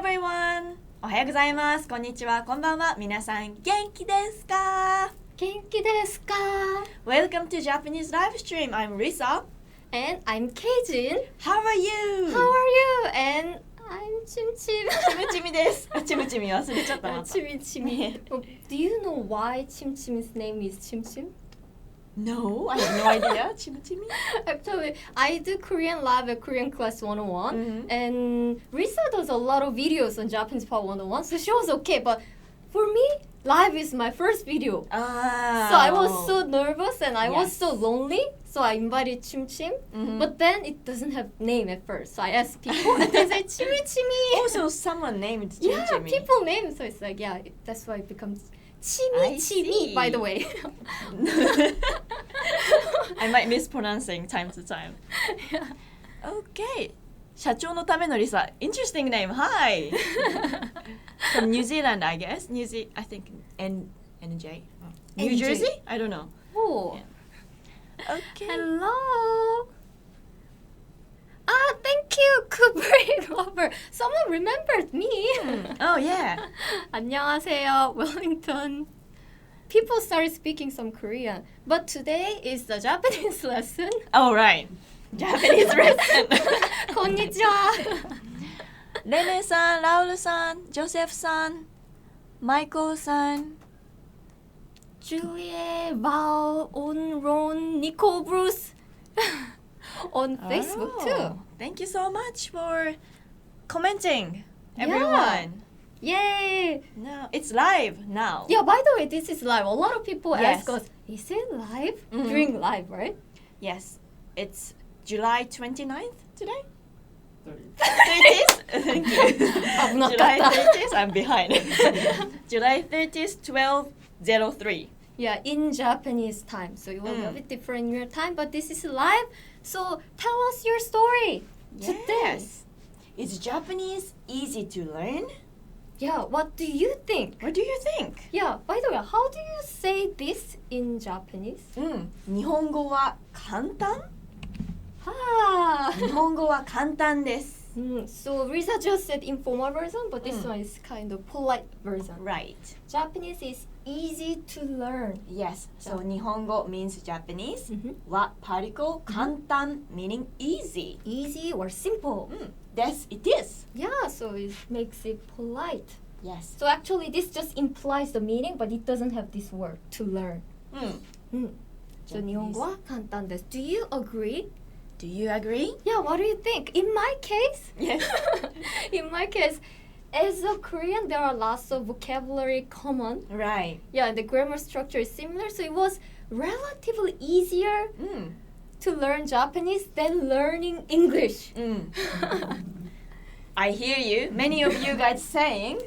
everyone! おはようございます。こんにちは。こんばんは。皆さん元気ですか？元気ですか? Welcome to Japanese live stream. I'm Risa. And I'm Keijin. How are you? How are you? And I'm Chim Chim. ちむちみです。ちむちみ忘れちゃったまた。Chim Chim. Do you know why Chim Chim's name is Chim Chim? No, I have no idea. ちむちみ Actually, I do Korean live at Korean Class 101. And Risa does a lot of videos on Japanese Part 101. So she was okay. But for me, live is my first video. So I was so nervous and I was so lonely. So I invited Chim Chim. But then it doesn't have name at first. So I asked people and they say Chimi Chimi. Also, someone named Chim Yeah, Chimi. people name. So it's like, yeah, that's why it becomes Chimi Chimi, by the way. I might mispronouncing time to time. Yeah. Okay. 社長のためのリサ Interesting name. Hi. From New Zealand, I guess. I think NJ. New NJ. Jersey? I don't know. Oh. Yeah. Okay. Hello. Thank you, Kubrick Lover. Someone remembered me. Oh, yeah. 안녕하세요, Wellington. People started speaking some Korean, but today is the Japanese lesson. Oh, right. Japanese lesson. こんにちは. レネさん、ラウルさん、ジョセフさん、マイコーさん。Julie, Val, On, Ron, Nico, Bruce. On Facebook too. Thank you so much for commenting, everyone. Yay! No, it's live now. Yeah, by the way, this is live. A lot of people Yes. ask us, is it live? During live, right? Yes, it's July 29th today. 30th? Thank you. July 30th, I'm behind. July 30th, 12:03. Yeah, in Japanese time. So it will be a bit different in your time, but this is live. So tell us your story today. Yes. Is Japanese easy to learn? Yeah, what do you think? What do you think? Yeah, by the way, how do you say this in Japanese? 日本語は簡単? Ah. 日本語は簡単です。So Risa just said informal version, but this one is kind of polite version. Right. Japanese is easy to learn. Yes. So 日本語 means Japanese. は particle 簡単 meaning easy. Easy or simple. Yes, it is. Yeah, so it makes it polite. Yes. So actually this just implies the meaning, but it doesn't have this word, to learn. So 日本語は簡単です. Do you agree? Do you agree? Yeah, what do you think? In my case, Yes. in my case, as a Korean, there are lots of vocabulary common. Right. Yeah, and the grammar structure is similar, so it was relatively easier to learn Japanese than learning English. I hear you. Many of you guys saying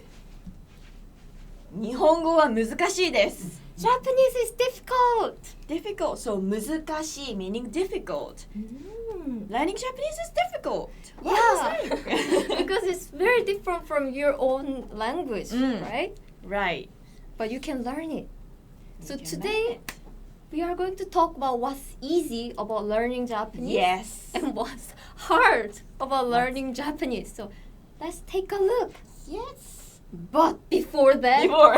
日本語は難しいです。Japanese is difficult. Difficult. So 難しい meaning difficult. Learning Japanese is difficult. Yeah, because it's very different from your own language, right? Right. But you can learn it. So You can today, learn it. we are going to talk about what's easy about learning Japanese Yes. and what's hard about learning Japanese. So let's take a look. Yes. But before that, Before.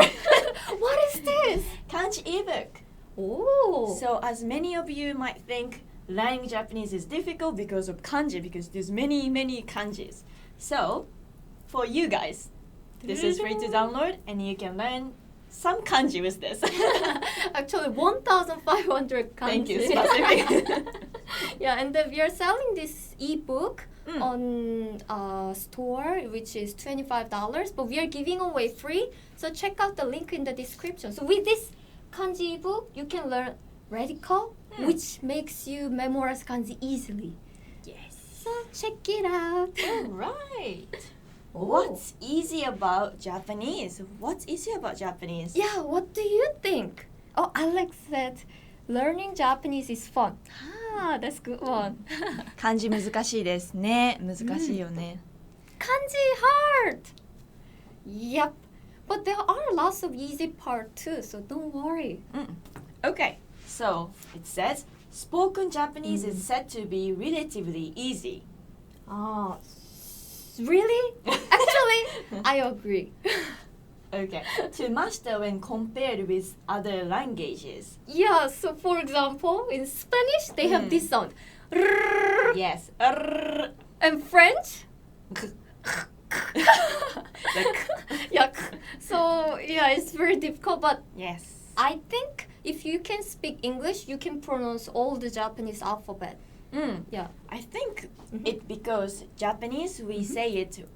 what is this? Kanji ebook. Oh. So as many of you might think learning Japanese is difficult because of kanji, because there's many kanjis. So for you guys, this is free to download and you can learn some kanji with this. Actually, 1,500 kanji. Thank you, specific. Yeah, and then we are selling this ebook on a store, which is $25, but we are giving away free. So check out the link in the description. So with this kanji ebook, you can learn radical, which makes you memorize kanji easily. Yes. So check it out. All right. What's easy about Japanese? What's easy about Japanese? Yeah, what do you think? Oh, Alex said, learning Japanese is fun. Ah, that's good one. 漢字難しいですね。難しいよね。Kanji hard. Yep. But there are lots of easy part too, so don't worry. Okay. So it says spoken Japanese is said to be relatively easy. Really? Actually, I agree. Okay. To master when compared with other languages. Yeah, so for example, in Spanish, they have this sound. Yes. And French? Yeah. So, yeah, it's very difficult, but Yes. I think if you can speak English, you can pronounce all the Japanese alphabet. Yeah. I think it because Japanese we say it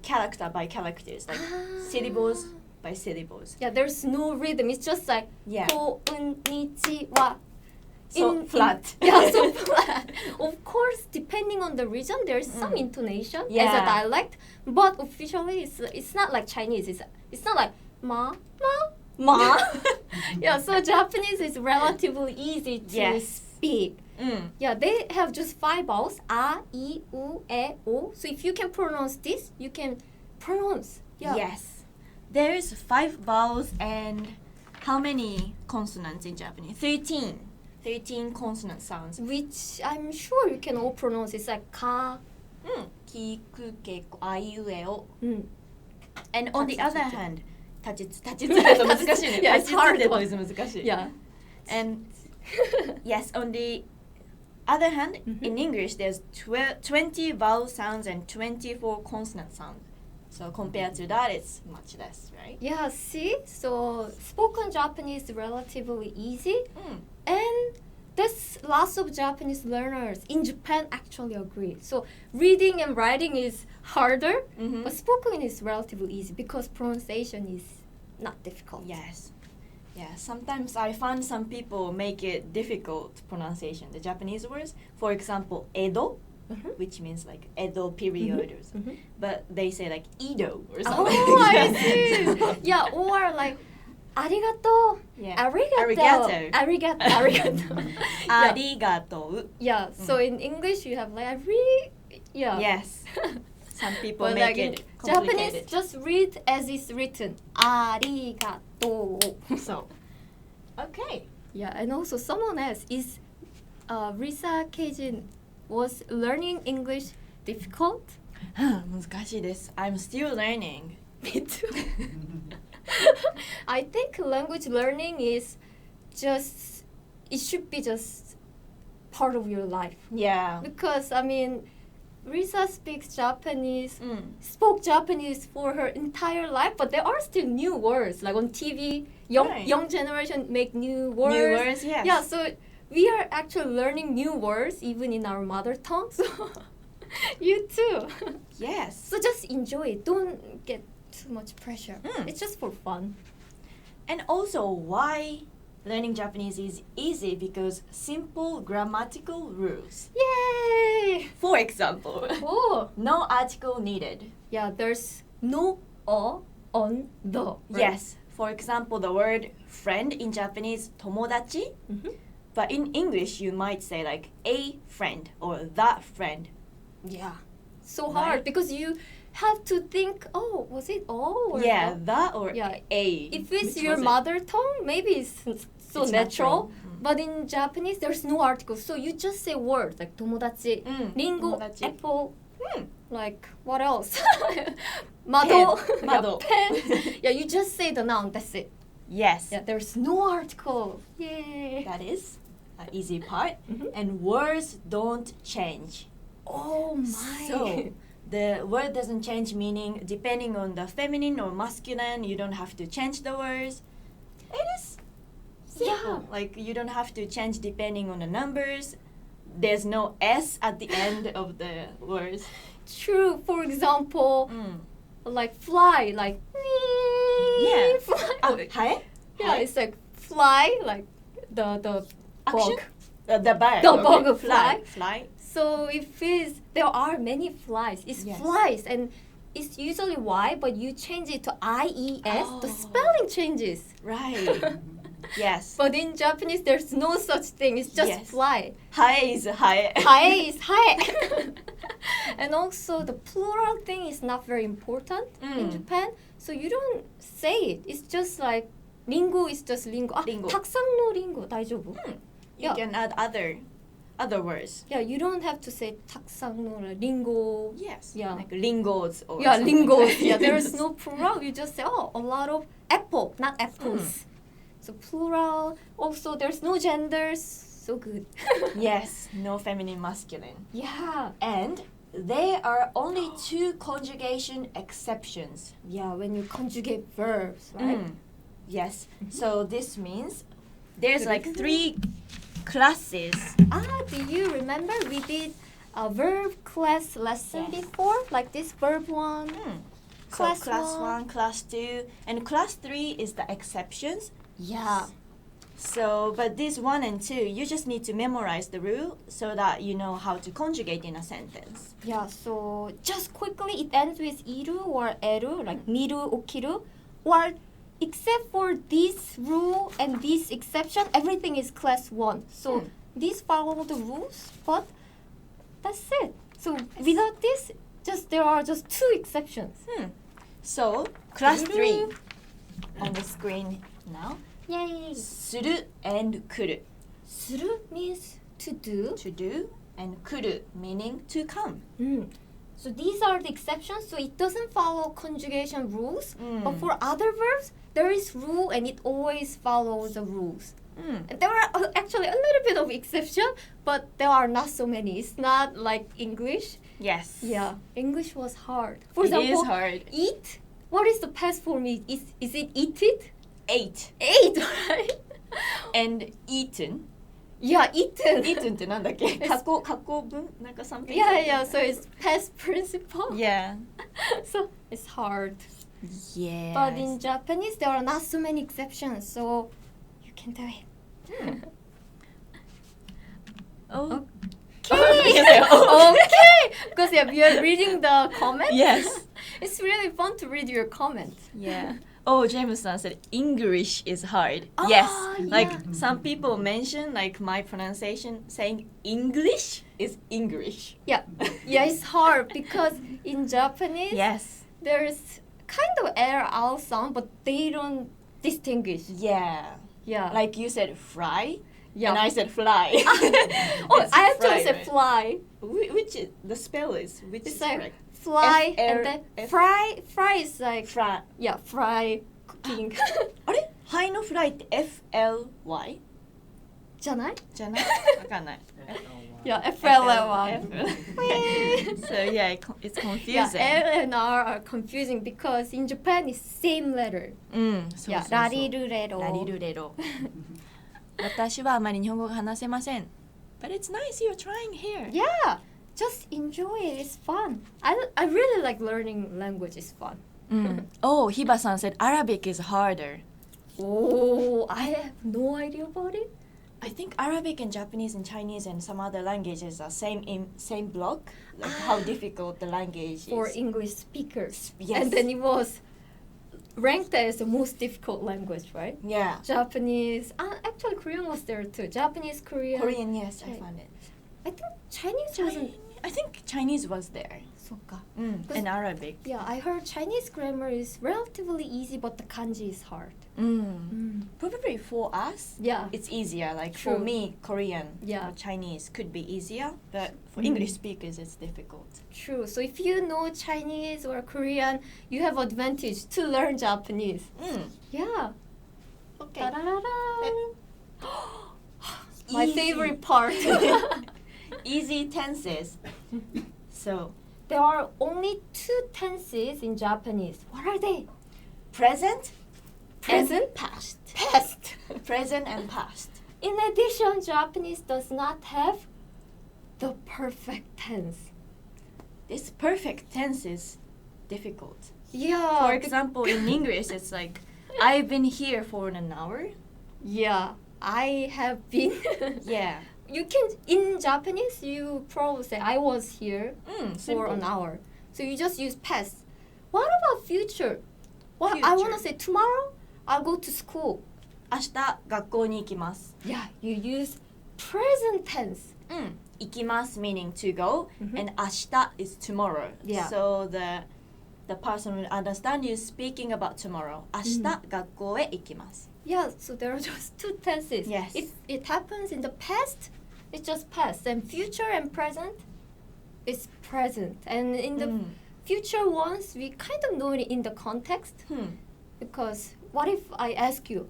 character by characters, like syllables by syllables. Yeah, there's no rhythm. It's just like Yeah. konnichiwa. So flat. Yeah, so flat. Of course, depending on the region, there's some intonation as a Yeah. dialect, but officially, it's not like Chinese. It's not like ma. Ma. Yeah, so Japanese is relatively easy to Yes. speak. Yeah, they have just 5 vowels: a, I, u, e, o. So if you can pronounce this, you can pronounce. Yeah. Yes. There's 5 vowels and how many consonants in Japanese? 13. 13 consonant sounds. Which I'm sure you can all pronounce. It's like ka. Ki, ku, ke, ko, a, i, u, e, o. うん。 And on the Tachitsu. other hand, 立ちつだと難しいね。 Yeah, 立 it's ちつ hard だと one. 難しい。 Yeah. And yes, on the other hand, in English, there's 20 vowel sounds and 24 consonant sounds. So compared to that, it's much less, right? Yeah, see? So spoken Japanese is relatively easy. And that's lots of Japanese learners in Japan actually agree. So reading and writing is harder, but spoken is relatively easy because pronunciation is not difficult. Yes. Yeah, sometimes I find some people make it difficult pronunciation, the Japanese words. For example, Edo, which means like Edo period or something. But they say like Edo or something. Oh, I see. Yeah, or like arigato. Yeah. Arigato. Arigato. Arigato. Arigato. Yeah, so in English you have like yeah. Yes. Some people But make like in it Japanese, complicated. just read as it's written. Arigato. So, okay. Yeah, and also someone else is Risa Keijin was learning English difficult? 難しいです。I'm still learning. Me too. I think language learning is just it should be just part of your life. Yeah. Because I mean Risa speaks Japanese, spoke Japanese for her entire life, but there are still new words. Like on TV, young generation make new words. New words, yes. Yeah, so we are actually learning new words even in our mother tongue. So you too. Yes. So just enjoy it. Don't get too much pressure. It's just for fun. And also, why learning Japanese is easy because simple grammatical rules. Yay! For example, Oh, no article needed. yeah, there's no o on the. Right? Yes. For example, the word friend in Japanese, tomodachi. But in English, you might say like a friend or that friend. Yeah. So Right? hard because you have to think, oh, was it O or Yeah, the? that or Yeah. a. If it's Which your was it? mother tongue, maybe it's so It's natural. natural. But in Japanese, there's no article. So you just say words like tomodachi, ringo, tomodachi. apple, Hmm. like what else? Mado. Pen. Mado. Yeah, pen. Yeah, you just say the noun, that's it. Yes. Yeah, there's no article. Yay. That is an easy part. Mhm. And words don't change. Oh my. So the word doesn't change meaning depending on the feminine or masculine. You don't have to change the words. It is simple. Like you don't have to change depending on the numbers. There's no S at the end of the words. True. For example, like fly, like Yeah. fly. Ah, hi? Yeah, Hi? it's like fly, like the Action? bug. The bird. The bug fly. Fly. So if it's there are many flies, it's Yes. flies and it's usually Y, but you change it to IES, the Oh. spelling changes. Right. Yes. But in Japanese, there's no such thing. It's just Yes. fly. Hi is hi. Hae is hae. And also the plural thing is not very important in Japan. So you don't say it. It's just like ringo is just ringo. ringo. たくさんのリンゴ大丈夫? You Yeah. can add other other words. Yeah, you don't have to say 탁상로, like 링고. Yes. Yeah. Like lingos or Yeah, something lingos. like that. Yeah, there is no plural. You just say, oh, a lot of apple, not apples. So plural. Also, there's no genders. So good. Yes, no feminine, masculine. Yeah. And there are only 2 conjugation exceptions. Yeah, when you conjugate verbs, right? Yes. So this means there's like 3 classes. Do you remember we did a verb class lesson Yes. before? Like this verb 1, class, so class 1. 1, class 2, and class 3 is the exceptions. Yeah. So, but this 1 and 2, you just need to memorize the rule so that you know how to conjugate in a sentence. Yeah, so just quickly, it ends with iru or eru, like miru, okiru, or except for this rule and this exception, everything is class 1. So these follow the rules, but that's it. So without this, there are just 2 exceptions. So, class 3 on the screen now. Yay! する and 来る. Suru means to do. To do, and 来る meaning to come. So these are the exceptions. So it doesn't follow conjugation rules. But for other verbs, there is rule and it always follows the rules. And there are actually a little bit of exception, but there are not so many. It's not like English. Yes. Yeah, English was hard. For It example, is hard. eat. What is the past form? Is it eat it? Ate. Ate, right? And eaten. Yeah, eaten. eaten ってなんだっけ過去分なんか something. Yeah, so it's past principle. Yeah. So it's hard. Yeah. But in Japanese, there are not so many exceptions, so you can do it. Oh. Okay, because we are reading the comments. Yes. It's really fun to read your comments. Yeah. Oh, James-san said English is hard. Yes. Like yeah. some people mention like my pronunciation saying English is English. Yeah, it's hard because in Japanese, Yes. there's kind of L sound, but they don't distinguish. Yeah. Yeah. Like you said fry. Yeah. And I said fly. I actually fry, said right? fly. Which is, the spell is which It's is like correct? fly F-R- and then F- fry. Fry is like Fry. yeah, fry cooking. あれハイのフライって FLY? じゃない? じゃないわかんない。Yeah, FLY. So yeah, it's Yeah, confusing. L and R are confusing because in Japan it's same letter. そう Yeah, そうそう。ラリルレロ。ラリルレロ。私はあまり日本語が話せません。But it's nice you're trying here. Yeah, just enjoy it. It's fun. I really like learning language. It's fun. Oh, Hiba-san said Arabic is harder. Oh, I have no idea about it. I think Arabic and Japanese and Chinese and some other languages are same block. Like how difficult the language For is. English speakers. Yes. And then it was ranked as the most difficult language, right? Yeah. Japanese. Actually, Korean was there too. Japanese, Korean. Korean, yes, I Chi- found it. I think Chinese wasn't. I think Chinese was there. そっか. And Arabic. Yeah, I heard Chinese grammar is relatively easy, but the kanji is hard. Probably for us, Yeah. it's easier. Like True. for me, Korean Yeah. or Chinese could be easier, but for English speakers, it's difficult. True. So if you know Chinese or Korean, you have advantage to learn Japanese. Yeah. Okay. Da-da-da-da. My Easy. favorite part. Easy tenses. So, There are only 2 tenses in Japanese. What are they? present, Present, and past. Past. Present and past. In addition, Japanese does not have the perfect tense. This perfect tense is difficult. Yeah. For example, in English, it's like, I've been here for an hour. Yeah, I have been. Yeah. You can, in Japanese, you probably say, I was here for simple. an hour. So you just use past. What about future? What I want to Future. say, tomorrow, I'll go to school. 明日学校に行きます。 Yeah, you use present tense. 行きます meaning to go, and 明日 is tomorrow. Yeah. So the person will understand you speaking about tomorrow. 明日学校へ行きます。 Yeah, so there are just 2 tenses. Yes. If it happens in the past, it's just past. And future and present is present. And in the future ones, we kind of know it in the context. Because what if I ask you,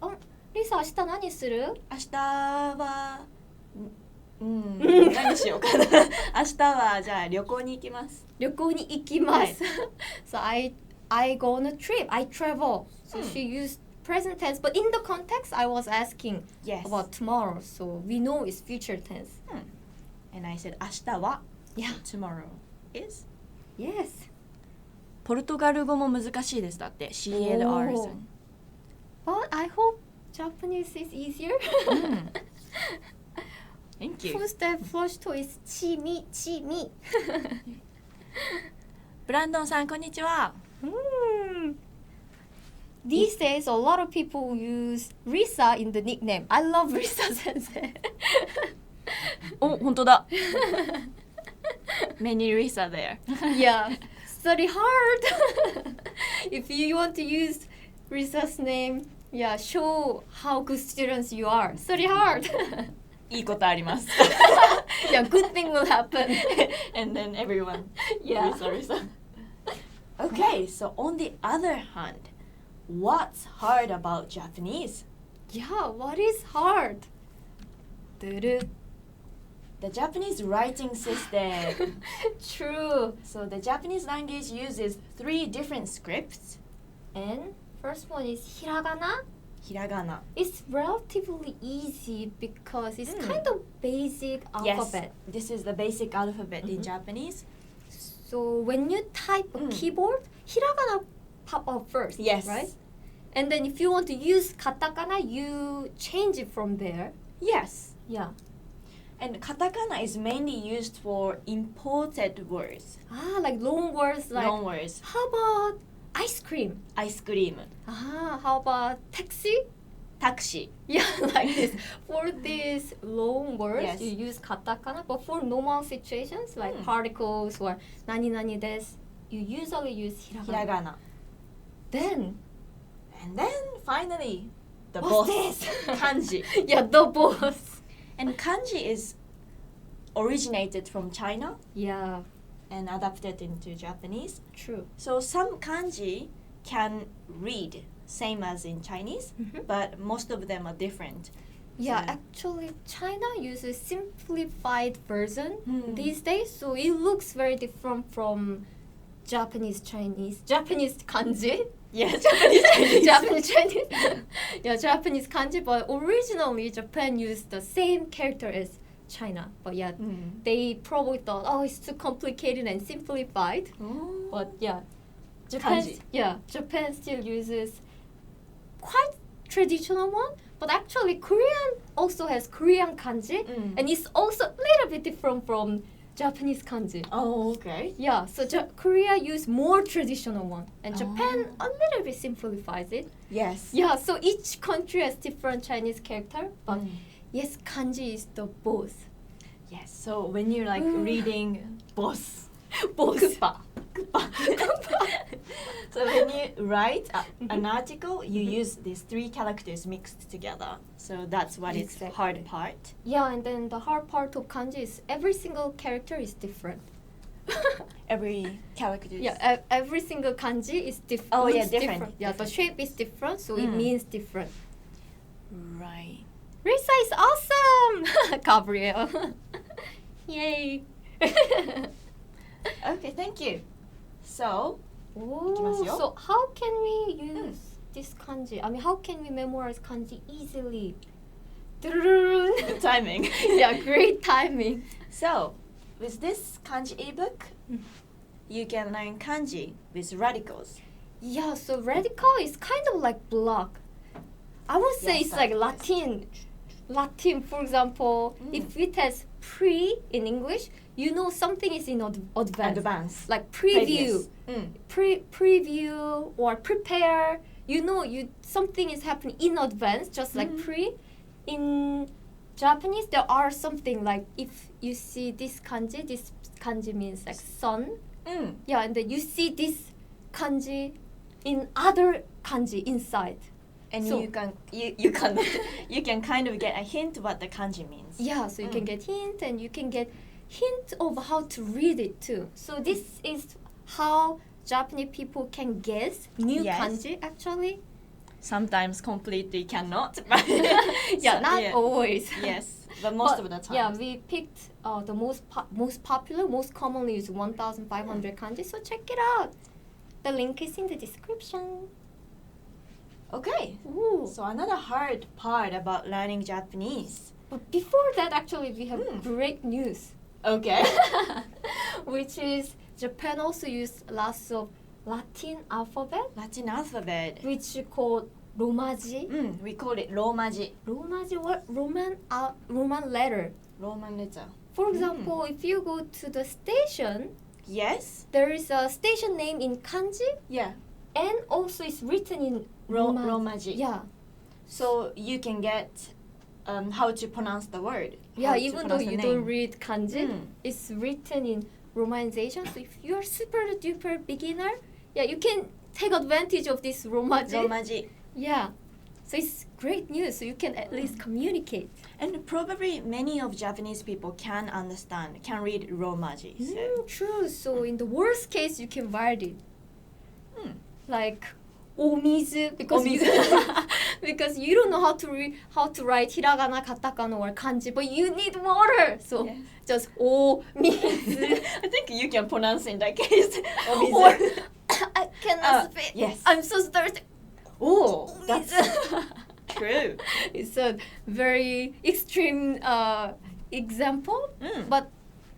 Lisa, 明日何する?明日は何しようかな明日はじゃあ旅行に行きます。旅行に行きます。So I go on a trip. I travel. So she used present tense, but in the context, I was asking about tomorrow. So we know it's future tense. And I said 明日は tomorrow is yes. ポルトガル語も難しいですだって CLR さん。But I hope Japanese is easier. Thank you. First and first is ちみちみ。ブランドンさんこんにちは。These days, a lot of people use Risa in the nickname. I love Risa sensei. お、本当だ。Many Risa there. Yeah, study hard. If you want to use Risa's name, yeah, show how good students you are. Study hard. いいことあります。Yeah, good thing will happen. And then everyone. Yeah. Risa. Okay, so on the other hand, what's hard about Japanese? Yeah, what is hard? The Japanese writing system. True. So the Japanese language uses 3 different scripts. And first one is hiragana. Hiragana. It's relatively easy because it's kind of basic alphabet. Yes, this is the basic alphabet in Japanese. So when you type a keyboard, hiragana pop up first, yes, right? And then if you want to use katakana, you change it from there. Yes. Yeah. And katakana is mainly used for imported words. Like long words like long words. How about ice cream? Ice cream. How about taxi? Taxi. Yeah, like this. For these long words, yes, you use katakana. But for normal situations like particles or nani nani desu, you usually use hiragana. And then finally, the What's boss. this? Kanji. Yeah, the boss. And kanji is originated from China. Yeah. And adapted into Japanese. True. So some kanji can read same as in Chinese, but most of them are different. Yeah, actually, China uses simplified version these days, so it looks very different from Japanese kanji. Yeah, Japanese Chinese. Japanese Chinese. Yeah, Japanese kanji, but originally Japan used the same character as China. But yeah, they probably thought, it's too complicated and simplified. But yeah, Japan still uses quite traditional one. But actually, Korean also has Korean kanji, and it's also a little bit different from Japanese kanji. Oh, okay. Yeah, so Korea use more traditional one, and Japan a little bit simplifies it. Yes. Yeah, so each country has different Chinese character, but yes, kanji is the boss. Yes, so when you're like reading boss, Kupa. So when you write an article, you use these 3 characters mixed together. So that's what is the hard part. Yeah, and then the hard part of kanji is every single character is different. Every character. Yeah, every single kanji is different. Oh yeah, different. Yeah, the shape is different, so it means different. Right. Risa is awesome, Gabriel. Yay. Okay, thank you. So, so how can we use this kanji? I mean, how can we memorize kanji easily? Good timing. Yeah, great timing. So, with this kanji ebook, you can learn kanji with radicals. Yeah, so radical is kind of like block. I would say it's like Latin. Latin, for example, if it has pre in English, you know something is in advance. Like preview, preview or prepare. You know, something is happening in advance, just like pre. In Japanese, there are something like if you see this kanji means like sun. Yeah, and then you see this kanji in other kanji inside. And So- you can kind of get a hint what the kanji means. Yeah, so you can get hint and you can get hint of how to read it too. So this is how Japanese people can guess new Yes. kanji actually. Sometimes completely cannot. But Yeah, not yeah. always. Yes, but most But, of the time. Yeah, we picked the most popular, most commonly used 1,500 kanji. So check it out. The link is in the description. Okay. Ooh. So another hard part about learning Japanese. But before that, actually, we have great news, Okay. which is Japan also used lots of Latin alphabet, Latin alphabet. which called Romaji. We call it Romaji. Romaji, what Roman letter? Roman letter. For example, if you go to the station, Yes. there is a station name in kanji, Yeah. and also it's written in Romaji. Yeah, So you can get how to pronounce the word. yeah. how to Even though pronounce the you name. don't read kanji, Mm. it's written in Romanization. So if you're super duper beginner, yeah, you can take advantage of this Romaji. Romaji. Yeah, so it's great news. So you can at least communicate. And probably many of Japanese people can understand, can read Romaji. So. True. So in the worst case, you can write it Mm. like omizu because you Omizu. because you don't know how to write hiragana, katakana, or kanji, but you need water. So Yes. just omizu. I think you can pronounce in that case. Omizu. Or I cannot speak. yes. I'm so thirsty. Oh, that's Omizu. true. It's a very extreme example, but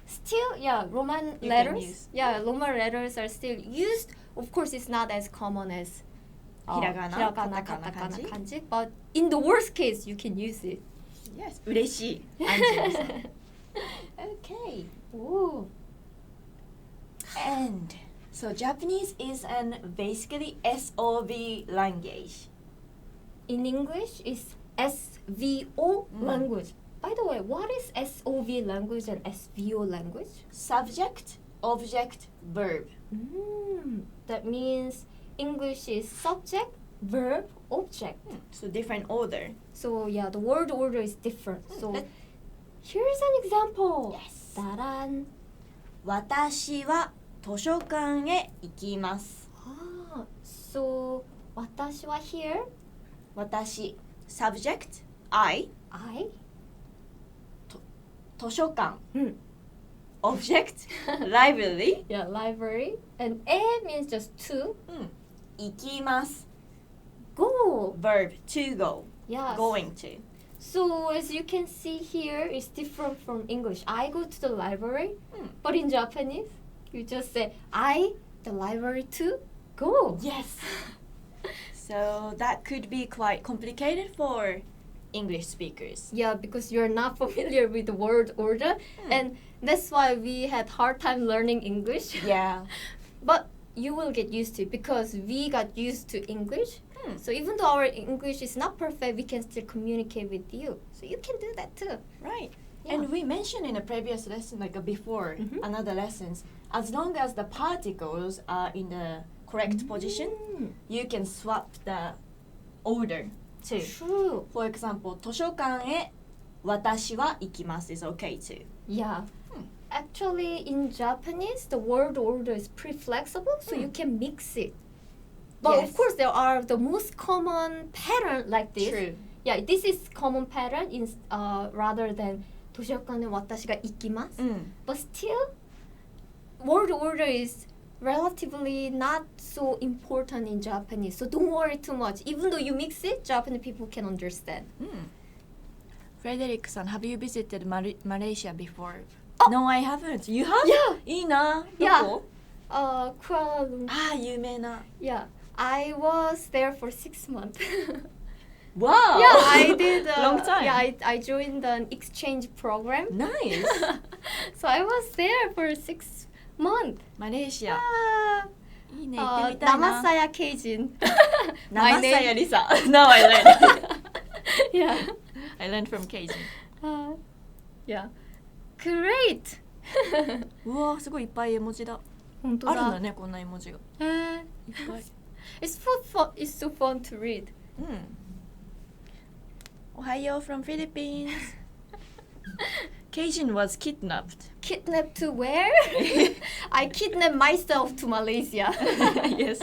still, yeah, Roman You can letters. use. Yeah, Roman letters are still used. Of course, it's not as common as Hiragana, katakana, kanji. kanji. But in the worst case, you can use it. Yes. 嬉しい。Anjiro-san. Okay. Ooh. And so Japanese is an basically SOV language. In English, it's SVO Mm. language. By the way, what is SOV language and SVO language? Subject, object, verb. That means English is subject, verb, object. So different order. So yeah, the word order is different. So Let- here's an example. Yes. Daran. 私は図書館へ行きます。 So 私は here. 私 subject I I. 図書館 object Hmm. library Yeah, library. And A means just to 行きます go. verb to go Yeah. going to So as you can see here, it's different from English. I go to the library, Hmm. but in Japanese, you just say I, the library to go. yes so that could be quite complicated for English speakers. Yeah, because you're not familiar with the word order, and that's why we had hard time learning English. Yeah. But you will get used to it because we got used to English. So even though our English is not perfect, we can still communicate with you. So you can do that too. Right. Yeah. And we mentioned in a previous lesson, like before another lessons, as long as the particles are in the correct position, you can swap the order too. True. For example, 図書館へ私は行きます is okay too. Yeah. Actually, in Japanese, the word order is pretty flexible, so you can mix it. But Yes. of course, there are the most common pattern like this. True. Yeah, this is common pattern in rather than 図書館へ私が行きます. But still, word order is relatively not so important in Japanese. So don't worry too much. Even though you mix it, Japanese people can understand. Frederick-san, have you visited Malaysia before? Oh. No, I haven't. You have? Yeah. いいな。Yeah. どこ？ Kuala Lumpur. ああ、有名な。 Yeah, I was there for 6 months. Wow. Yeah, I did. Long time. Yeah, I joined an exchange program. Nice. So I was there for 6 months. マレーシア。 いいね、行ってみたいな。 Namasaya Keijin. 生 My さや name. りさ。Now I learned. Yeah. I learned from Cajun. Yeah. Great. うわ、すごいいっぱい絵文字だ。本当だ。あるんだね、こんな絵文字が。いっぱい。 It's so fun to read. Ohayo from Philippines. Keijin was kidnapped. Kidnapped to where? I kidnapped myself to Malaysia. Yes.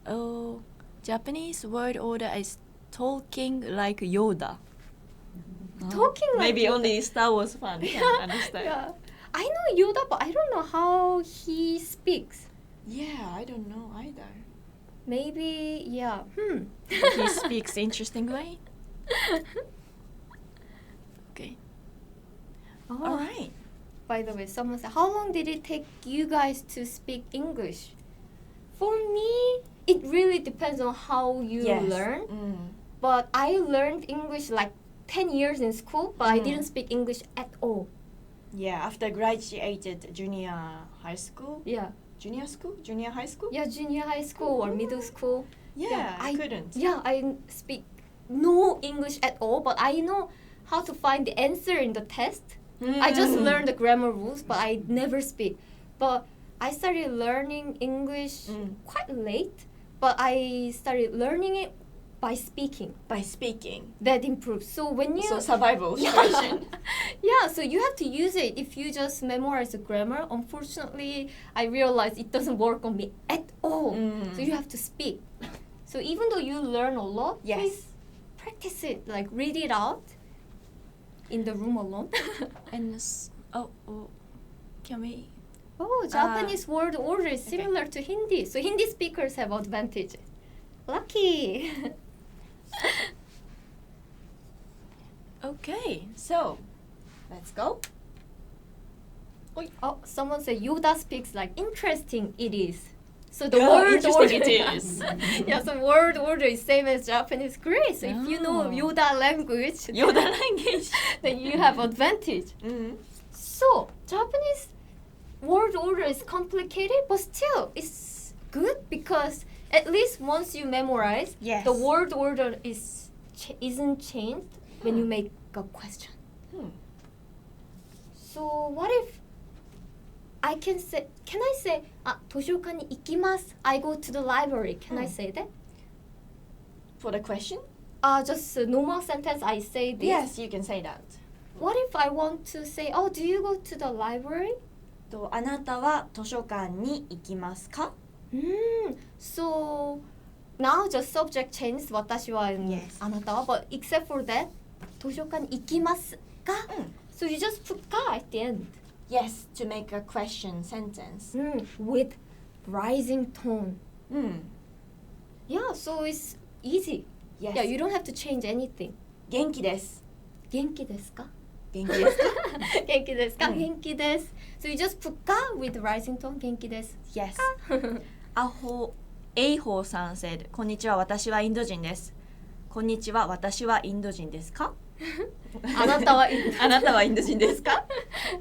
Oh, Japanese word order is talking like Yoda. Talking like Maybe Yoda. only Star Wars fan can understand. Yeah. I know Yoda, but I don't know how he speaks. Yeah, I don't know either. Maybe, yeah. He speaks interesting way. Okay. Oh. All right. By the way, someone said, how long did it take you guys to speak English? For me, it really depends on how you learn. But I learned English like 10 years in school, but I didn't speak English at all. Yeah, after graduated junior high school. Yeah. Junior school? Junior high school? Yeah, junior high school or middle school. Yeah, I couldn't. Yeah, I speak no English at all, but I know how to find the answer in the test. I just learned the grammar rules, but I never speak. But I started learning English quite late, but I started learning it by speaking. By speaking. That improves. So when you... So survival situation. Yeah, so you have to use it. If you just memorize the grammar, unfortunately, I realized it doesn't work on me at all. So you have to speak. So even though you learn a lot, please practice it. Like read it out in the room alone. And can we? Oh, Japanese word order is similar to Hindi. So Hindi speakers have advantage. Lucky. Okay, so let's go. Oh, someone said Yoda speaks like interesting it is. So the Yeah, word interesting order it is. Yeah, so word order is same as Japanese. Great. So if you know Yoda language, Yoda language. then you have advantage. So Japanese word order is complicated, but still it's good because at least once you memorize, the word order isn't changed when you make a question. So what if I can say, 도서관に行きます. I go to the library. Can I say that? For the question? Just a normal sentence. I say this. Yes, you can say that. What if I want to say, oh, do you go to the library? あなたは図書館に行きますか? So now the subject changed. 私は あなたは but except for that, 図書館に行きますか? So you just put か at the end. Yes, to make a question sentence. With rising tone. Yeah, so it's easy. Yes. Yeah, you don't have to change anything. 元気です。元気ですか? 元気ですか? 元気ですか? 元気です. So you just put か with rising tone. 元気です. Yes. エイホーさん said, こんにちは、私はインド人です。こんにちは、私はインド人ですか? あなたはインド人ですか?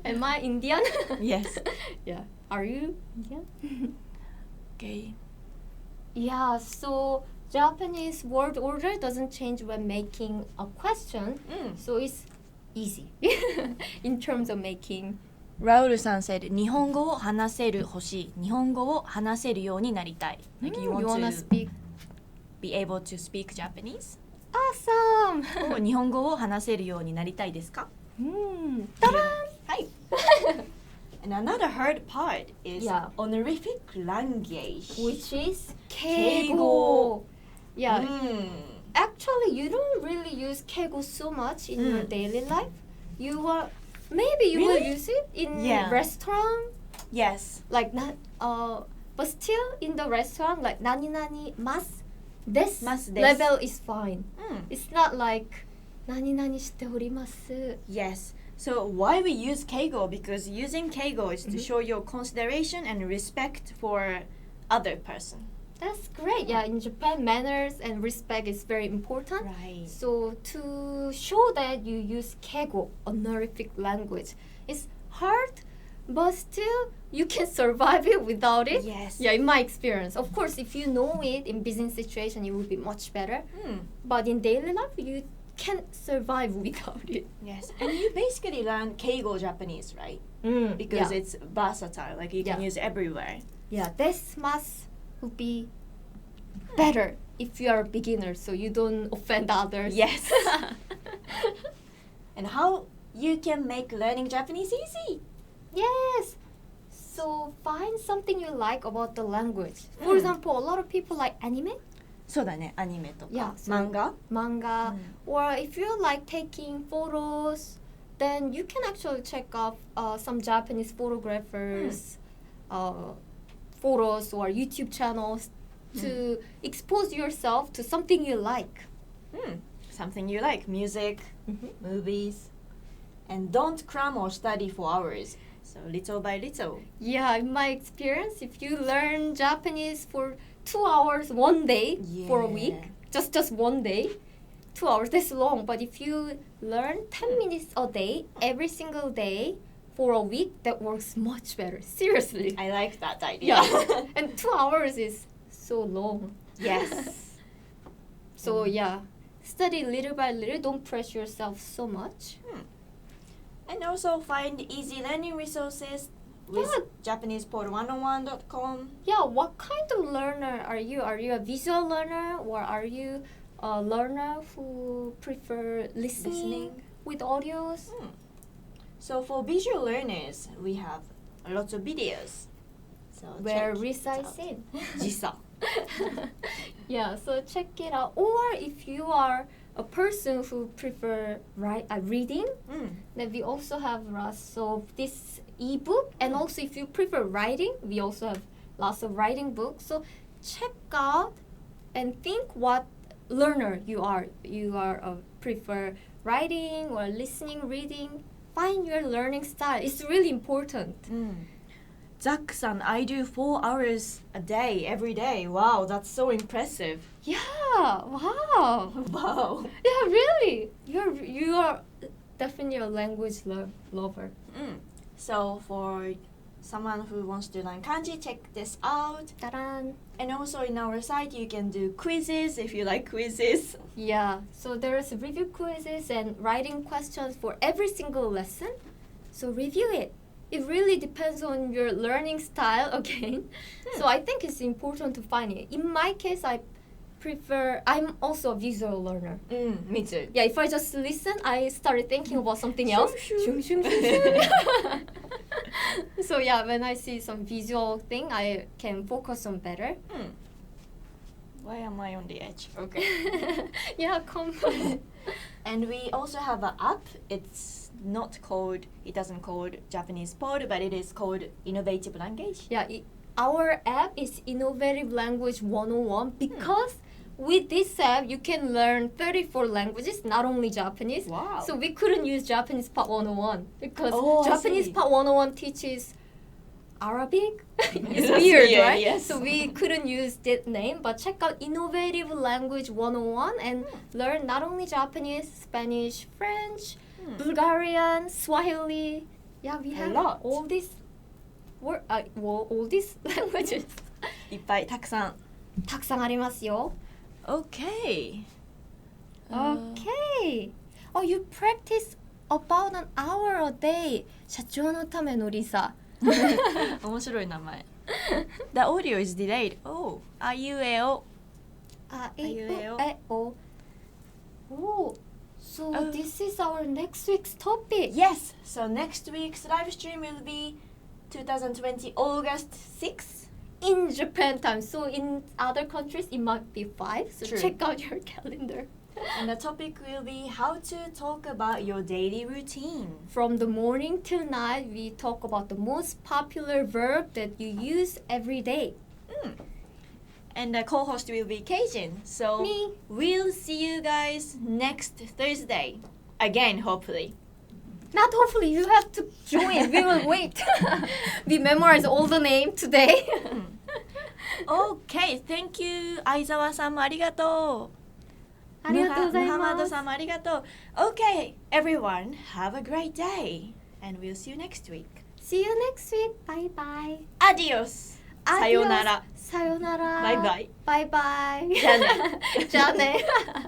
Am I Indian? Yes. Yeah. Are you Indian? Okay. Yeah, so Japanese word order doesn't change when making a question. So it's easy in terms of making. ラウルさん said, 日本語を話せる欲しい。日本語を話せるようになりたい。Like you want wanna to speak? be able to speak Japanese? Awesome! 日本語を話せるようになりたいですか? ただはい。And another hard part is honorific language, which is 敬語. Keigo. Yeah. Actually, you don't really use Keigo so much in your daily life. Maybe you will use it in restaurant. Yes. Like but still in the restaurant, like nani nani mas. This level is fine. It's not like nani nani shite orimasu. Yes. So why we use keigo? Because using keigo is to show your consideration and respect for other person. That's great. Yeah, in Japan, manners and respect is very important. Right. So to show that you use keigo, honorific language, it's hard, but still you can survive it without it. Yes. Yeah, in my experience. Of course, if you know it in business situation, it will be much better. But in daily life, you can't survive without it. Yes. And you basically learn keigo Japanese, right? Because it's versatile. Like you can use it everywhere. Yeah, desu would be better if you are a beginner, so you don't offend others. Yes. And how you can make learning Japanese easy. Yes. So find something you like about the language. For example, a lot of people like anime. そうだね、アニメとか、 Yeah, so 漫画 manga, or if you like taking photos, then you can actually check out some Japanese photographers' photos or YouTube channels to expose yourself to something you like. Something you like, music, movies. And don't cram or study for hours. So little by little. Yeah, in my experience, if you learn Japanese for 2 hours one day for a week, just one day, 2 hours, that's long. But if you learn 10 minutes a day, every single day for a week, that works much better. Seriously. I like that idea. Yeah. And 2 hours is so long. Yes. So yeah, study little by little. Don't press yourself so much. And also find easy learning resources with JapanesePod101.com. Yeah, what kind of learner are you? Are you a visual learner or are you a learner who prefer listening with audios? So for visual learners, we have lots of videos. So Where check Risa it is out. in. Jisa. Yeah, so check it out. Or if you are a person who prefer reading, then we also have lots of this ebook. And also if you prefer writing, we also have lots of writing books. So check out and think what learner you are. You are prefer writing or listening, reading. Find your learning style. It's really important. Zach-san, I do 4 hours a day, every day. Wow, that's so impressive. Yeah, wow. Wow. Yeah, really. You are definitely a language lover. So for someone who wants to learn kanji, check this out. Ta-da! And also in our site, you can do quizzes if you like quizzes. Yeah, so there's review quizzes and writing questions for every single lesson. So review it. It really depends on your learning style again. So I think it's important to find it. In my case, I'm also a visual learner. Me too. Yeah, if I just listen, I started thinking about something else. Shoo, shoo. So yeah, when I see some visual thing, I can focus on better. Why am I on the edge? Okay. Yeah, come. And we also have an app. It doesn't called Japanese Pod, but it is called Innovative Language. Yeah, our app is Innovative Language 101 because with this app you can learn 34 languages, not only Japanese. Wow. So we couldn't use Japanese Part 101 because I Japanese see. Part 101 teaches Arabic. It's That's weird, weird, right? yes. So we couldn't use that name, but check out Innovative Language 101 and learn not only Japanese, Spanish, French, Bulgarian, Swahili. Yeah, we have lot. all these all these languages. いっぱいたくさん。たくさんありますよ。Okay. Okay. Oh, you practice about an hour a day. 社長のためのリサ。面白い名前。The audio is delayed. Oh, あいうえお。あいうえお。えお。Oh, so this is our next week's topic. Yes. So next week's live stream will be 2020 August 6th. In Japan time. So in other countries it might be 5. So True. check out your calendar. And the topic will be how to talk about your daily routine. From the morning till night, we talk about the most popular verb that you use every day. And the co-host will be Keijin. So Me. we'll see you guys next Thursday. Again, hopefully. Not hopefully, you have to join. We will wait. We memorize all the name today. Okay, thank you. 相沢さんもありがとう。ありがとうございます。ムハマドさんもありがとう。Okay, everyone, have a great day. And we'll see you next week. See you next week. Bye bye. Adios. さようなら。さようなら。バイバイ。バイバイ。じゃあね。じゃあね。